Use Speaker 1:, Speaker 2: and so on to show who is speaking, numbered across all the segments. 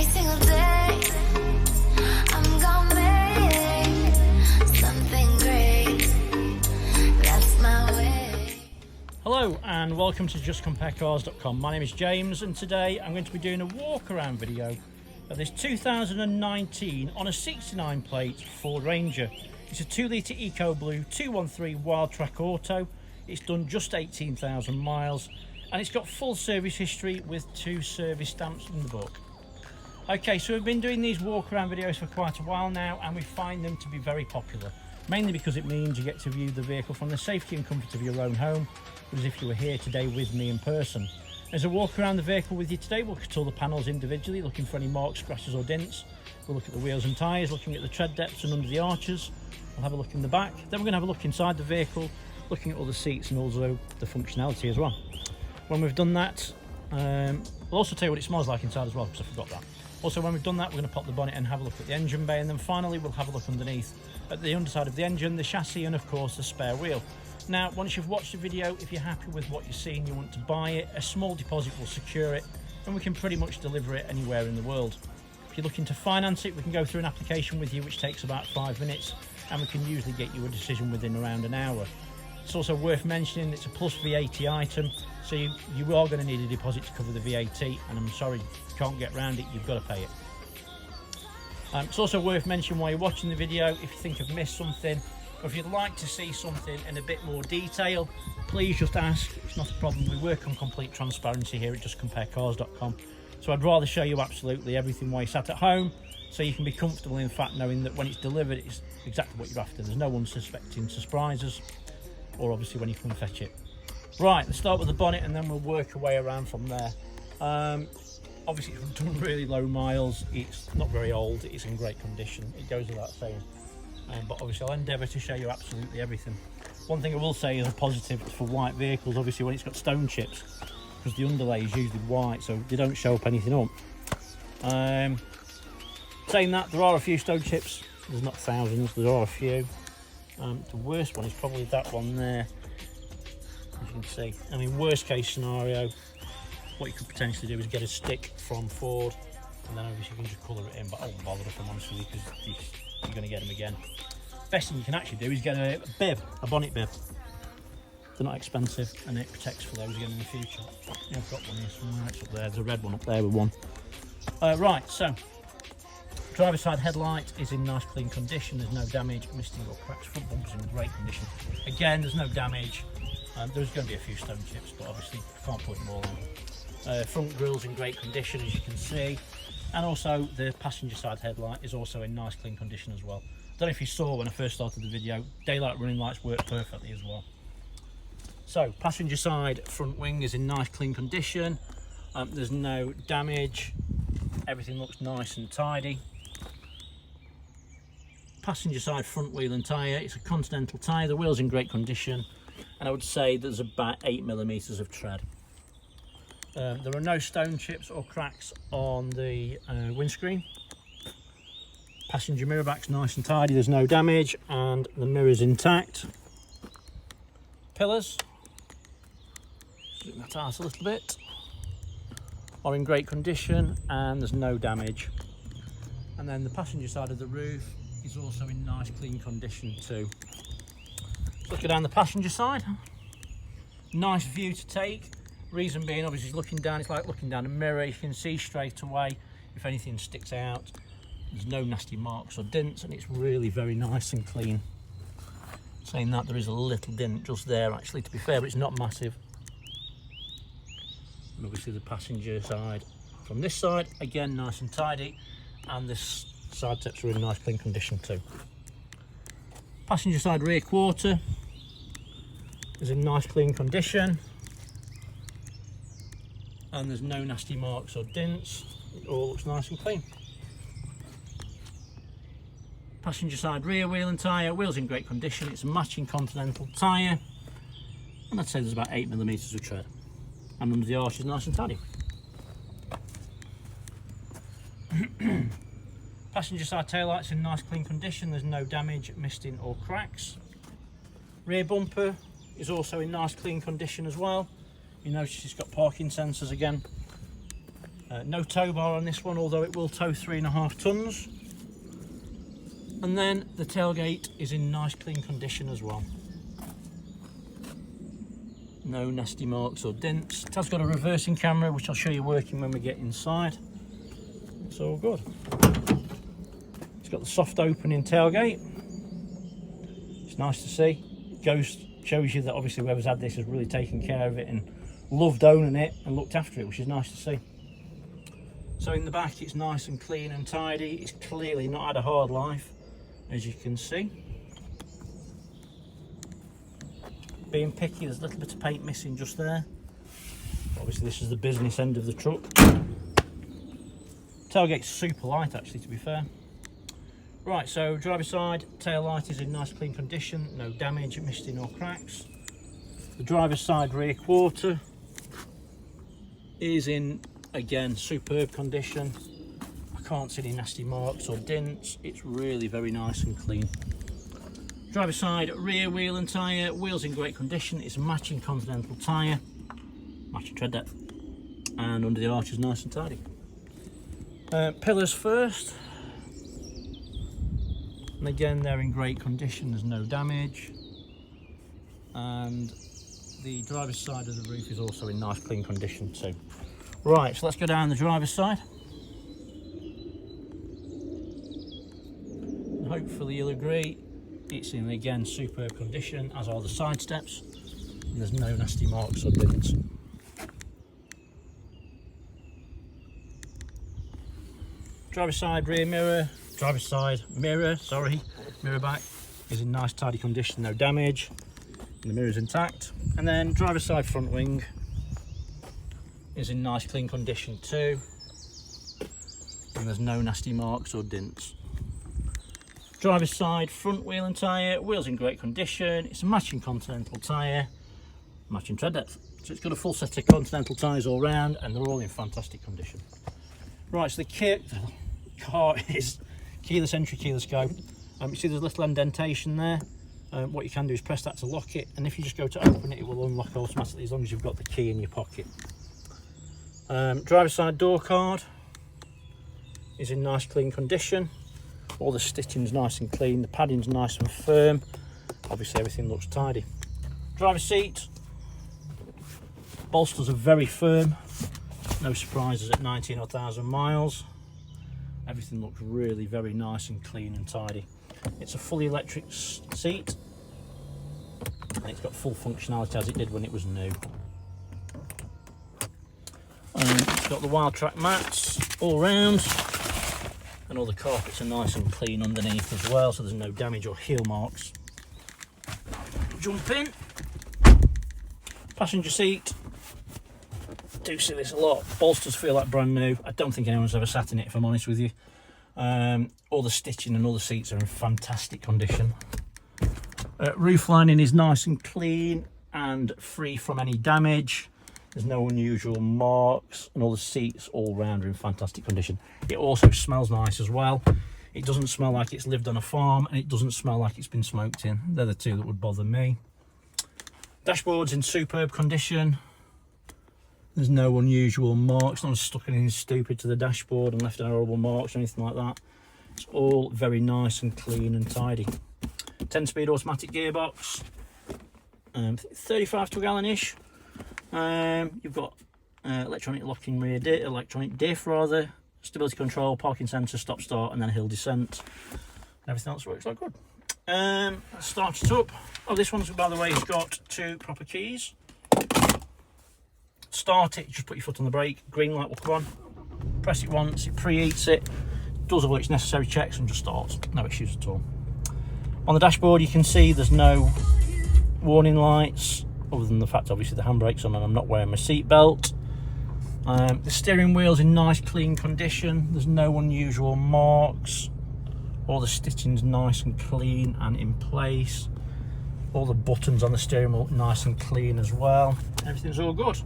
Speaker 1: single day I'm gonna make something great. That's my way.
Speaker 2: Hello and welcome to justcomparecars.com. My name is James and today I'm going to be doing a walk around video of this 2019 on a 69 plate Ford Ranger. It's a 2 litre EcoBlue 213 Wildtrak Auto. It's done just 18,000 miles and it's got full service history with 2 service stamps in the book. Okay, so we've been doing these walk around videos for quite a while now and we find them to be very popular, mainly because it means you get to view the vehicle from the safety and comfort of your own home, as if you were here today with me in person. As I walk around the vehicle with you today, we'll look at all the panels individually, looking for any marks, scratches or dents. We'll look at the wheels and tyres, looking at the tread depths and under the arches. We'll have a look in the back. Then we're going to have a look inside the vehicle, looking at all the seats and also the functionality as well. When we've done that, we'll also tell you what it smells like inside as well, because I forgot that. Also, when we've done that, we're going to pop the bonnet and have a look at the engine bay, and then finally we'll have a look underneath at the underside of the engine, the chassis and of course the spare wheel. Now, once you've watched the video, if you're happy with what you're seeing, you want to buy it, a small deposit will secure it and we can pretty much deliver it anywhere in the world. If you're looking to finance it, we can go through an application with you which takes about 5 minutes and we can usually get you a decision within around an hour. It's also worth mentioning it's a plus VAT item, so you are going to need a deposit to cover the VAT, and I'm sorry, you can't get around it, you've got to pay it. It's also worth mentioning while you're watching the video, if you think I've missed something, or if you'd like to see something in a bit more detail, please just ask. It's not a problem. We work on complete transparency here at justcomparecars.com. So I'd rather show you absolutely everything while you're sat at home, so you can be comfortable in fact knowing that when it's delivered, it's exactly what you're after. There's no unsuspecting surprises, or obviously when you come fetch it. Right, let's start with the bonnet and then we'll work our way around from there. Obviously it's done really low miles. It's not very old. It's in great condition. It goes without saying. But obviously I'll endeavour to show you absolutely everything. One thing I will say is a positive for white vehicles, obviously when it's got stone chips, because the underlay is usually white, so they don't show up anything up. Saying that, there are a few stone chips. There's not thousands, there are a few. The worst one is probably that one there, as you can see. I mean, worst case scenario, what you could potentially do is get a stick from Ford, and then obviously you can just colour it in, but I won't bother if I'm honest with you, because you're going to get them again. Best thing you can actually do is get a bib, a bonnet bib. They're not expensive and it protects for those again in the future. Yeah, I've got one here somewhere, it's up there. There's a red one up there with one. Right, so driver's side headlight is in nice clean condition. There's no damage, misting or cracks. Front bumper's in great condition. Again, there's no damage. There's going to be a few stone chips, but obviously you can't put them all in. Front grille's in great condition, as you can see. And also the passenger side headlight is also in nice clean condition as well. I don't know if you saw when I first started the video, daylight running lights work perfectly as well. So passenger side front wing is in nice clean condition. There's no damage. Everything looks nice and tidy. Passenger side front wheel and tyre, it's a Continental tyre. The wheel's in great condition and I would say there's about 8mm of tread. There are no stone chips or cracks on the windscreen. Passenger mirror back's nice and tidy, there's no damage, and the mirror's intact. Pillars, zoom that out a little bit, are in great condition and there's no damage. And then the passenger side of the roof is also in nice clean condition too. Looking down the passenger side, nice view to take. Reason being, obviously looking down, it's like looking down a mirror. You can see straight away if anything sticks out. There's no nasty marks or dents and it's really very nice and clean. Saying that, there is a little dent just there actually, to be fair, but it's not massive. And obviously the passenger side from this side, again nice and tidy, and this side steps are in nice clean condition too. Passenger side rear quarter is in nice clean condition and there's no nasty marks or dents. It all looks nice and clean. Passenger side rear wheel and tyre, wheel's in great condition. It's a matching Continental tyre and I'd say there's about 8mm of tread, and under the arch is nice and tidy. Passenger side taillight's in nice clean condition, there's no damage, misting or cracks. Rear bumper is also in nice clean condition as well. You notice it's got parking sensors again. No tow bar on this one, although it will tow 3.5 tons. And then the tailgate is in nice clean condition as well. No nasty marks or dents. It has got a reversing camera, which I'll show you working when we get inside. It's all good. It's got the soft opening tailgate. It's nice to see. Shows you that obviously whoever's had this has really taken care of it and loved owning it and looked after it, which is nice to see. So in the back it's nice and clean and tidy. It's clearly not had a hard life, as you can see. Being picky, there's a little bit of paint missing just there. Obviously this is the business end of the truck. Tailgate's super light actually, to be fair. Right, so driver's side, tail light is in nice clean condition, no damage, misting or cracks. The driver's side rear quarter is in, again, superb condition. I can't see any nasty marks or dents. It's really very nice and clean. Driver's side rear wheel and tyre, wheels in great condition. It's a matching Continental tyre, matching tread depth, and under the arch is nice and tidy. Pillars first, and again they're in great condition, there's no damage, and the driver's side of the roof is also in nice clean condition too. Right, so let's go down the driver's side. And hopefully you'll agree it's in, again, superb condition, as are the side steps, and there's no nasty marks or dents. Driver's side rear mirror, mirror back is in nice tidy condition, no damage, and the mirror's intact. And then driver's side front wing is in nice clean condition too, and there's no nasty marks or dents. Driver's side front wheel and tyre, wheels in great condition. It's a matching Continental tyre, matching tread depth. So it's got a full set of Continental tyres all round, and they're all in fantastic condition. Right, so the car is keyless entry, keyless go. You see there's a little indentation there. What you can do is press that to lock it, and if you just go to open it, it will unlock automatically as long as you've got the key in your pocket. Driver's side door card is in nice clean condition. All the stitching's nice and clean, the padding's nice and firm. Obviously everything looks tidy. Driver's seat, bolsters are very firm, no surprises at 19,000 miles. Everything looks really very nice and clean and tidy. It's a fully electric seat, and it's got full functionality as it did when it was new. It's got the Wildtrak mats all round, and all the carpets are nice and clean underneath as well, so there's no damage or heel marks. Jump in. Passenger seat. Do see this a lot. Bolsters feel like brand new. I don't think anyone's ever sat in it, if I'm honest with you. All the stitching and all the seats are in fantastic condition. Roof lining is nice and clean and free from any damage. There's no unusual marks, and all the seats all round are in fantastic condition. It also smells nice as well. It doesn't smell like it's lived on a farm, and it doesn't smell like it's been smoked in. They're the two that would bother me. Dashboard's in superb condition. There's no unusual marks. No one's stuck anything stupid to the dashboard and left horrible marks or anything like that. It's all very nice and clean and tidy. 10-speed automatic gearbox, 35 to a gallon-ish. You've got electronic locking rear electronic diff rather, stability control, parking sensor, stop start, and then hill descent. Everything else works like good. Let's start it up. Oh, this one's, by the way, has got 2 proper keys. Start it, just put your foot on the brake, green light will come on, press it once, it preheats it, does all its necessary checks and just starts. No issues at all. On the dashboard you can see there's no warning lights, other than the fact obviously the handbrake's on and I'm not wearing my seat belt. The steering wheel's in nice clean condition, there's no unusual marks, all the stitching's nice and clean and in place, all the buttons on the steering wheel nice and clean as well, everything's all good.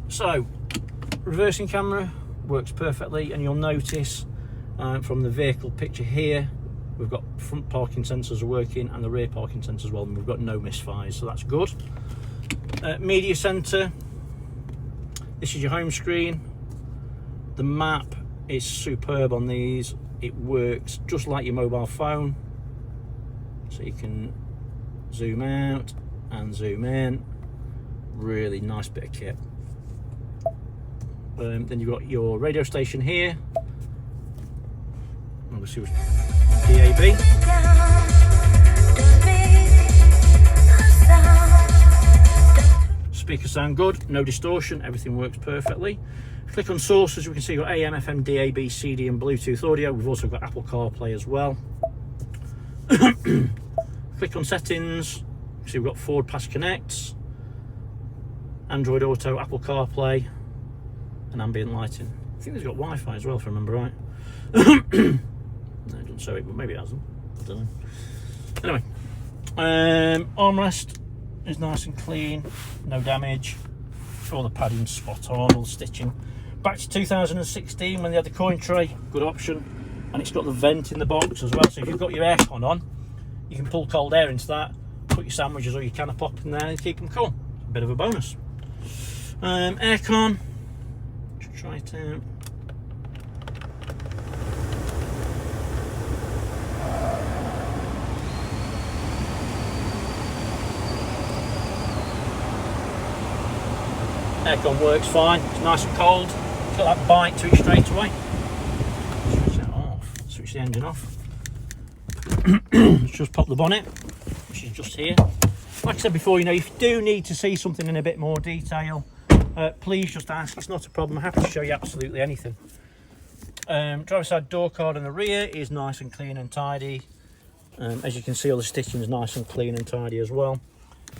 Speaker 2: So reversing camera works perfectly, and you'll notice from the vehicle picture here we've got front parking sensors are working and the rear parking sensors as well, and we've got no misfires, so that's good. Media center, this is your home screen, The map is superb on these. It works just like your mobile phone, so you can zoom out and zoom in. Really nice bit of kit. Then you've got your radio station here, obviously with DAB. Speakers sound good, no distortion, everything works perfectly. Click on sources, we can see you've got AM, FM, DAB, CD and Bluetooth audio. We've also got Apple CarPlay as well. Click on settings, so we've got forward pass connects, Android Auto, Apple CarPlay and ambient lighting. I think they've got Wi-Fi as well, if I remember right. No, it doesn't show it, but maybe it hasn't. I don't know. Anyway, armrest is nice and clean, no damage. All the padding spot on, all the stitching. Back to 2016 when they had the coin tray, good option. And it's got the vent in the box as well, so if you've got your aircon on, you can pull cold air into that, put your sandwiches or your can of pop in there and keep them cool. A bit of a bonus. Aircon, try it out. Aircon works fine, it's nice and cold, it's got that bite to it straight away. Switch that off, switch the engine off. Let's just pop the bonnet, which is just here. Like I said before, you know, if you do need to see something in a bit more detail, please just ask, it's not a problem, I'm happy to show you absolutely anything. Driver side door card in the rear is nice and clean and tidy. As you can see, all the stitching is nice and clean and tidy as well.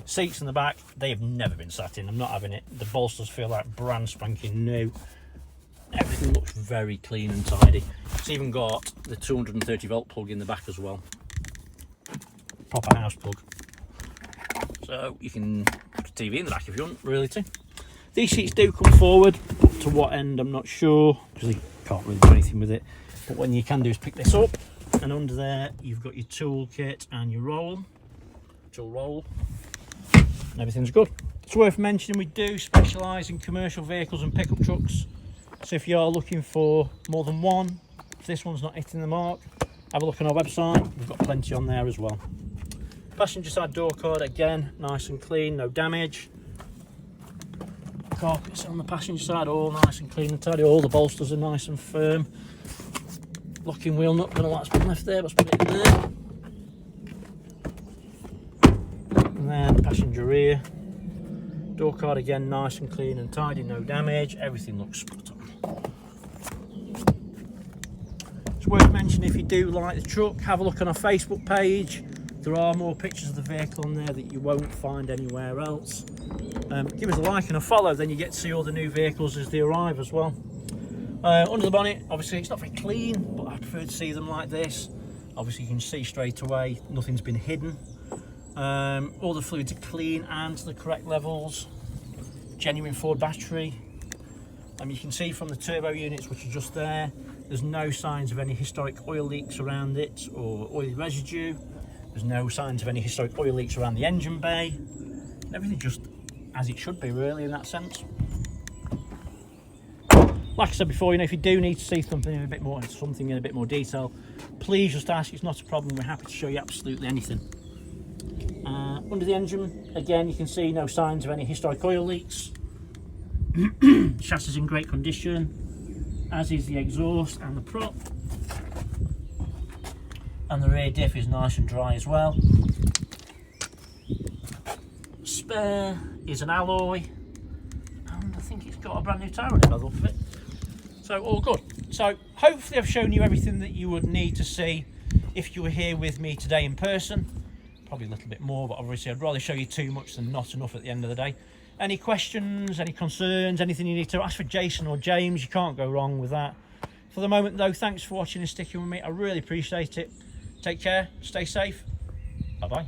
Speaker 2: Seats in the back, they have never been sat in, I'm not having it. The bolsters feel like brand spanking new. Everything looks very clean and tidy. It's even got the 230 volt plug in the back as well. Proper house plug. So you can put a TV in the back if you want, really too. These seats do come forward, to what end I'm not sure, because you can't really do anything with it. But what you can do is pick this up, and under there you've got your tool kit and your tool roll. And everything's good. It's worth mentioning we do specialise in commercial vehicles and pickup trucks, so if you are looking for more than one, if this one's not hitting the mark, have a look on our website, we've got plenty on there as well. Passenger side door card, again, nice and clean, no damage. Carpets on the passenger side, all nice and clean and tidy, all the bolsters are nice and firm. Locking wheel nut, don't know what's been left there, let's put it in there. And then passenger rear door card, again nice and clean and tidy, no damage, everything looks spot on. It's worth mentioning, if you do like the truck, have a look on our Facebook page. There are more pictures of the vehicle on there that you won't find anywhere else. Give us a like and a follow, then you get to see all the new vehicles as they arrive as well. Under the bonnet, obviously it's not very clean, but I prefer to see them like this. Obviously you can see straight away nothing's been hidden. All the fluids are clean and to the correct levels. Genuine Ford battery. You can see from the turbo units, which are just there, there's no signs of any historic oil leaks around it or oil residue. There's no signs of any historic oil leaks around the engine bay. Everything just as it should be, really, in that sense. Like I said before, you know, if you do need to see something in a bit more detail, please just ask. It's not a problem. We're happy to show you absolutely anything. Under the engine, again, you can see no signs of any historic oil leaks. Chassis is in great condition, as is the exhaust and the prop. And the rear diff is nice and dry as well. Spare is an alloy, and I think it's got a brand new tyre on it by the look of it. So all good. So hopefully I've shown you everything that you would need to see if you were here with me today in person. Probably a little bit more, but obviously I'd rather show you too much than not enough at the end of the day. Any questions, any concerns, anything you need to ask for Jason or James, you can't go wrong with that. For the moment though, thanks for watching and sticking with me. I really appreciate it. Take care, stay safe. Bye bye.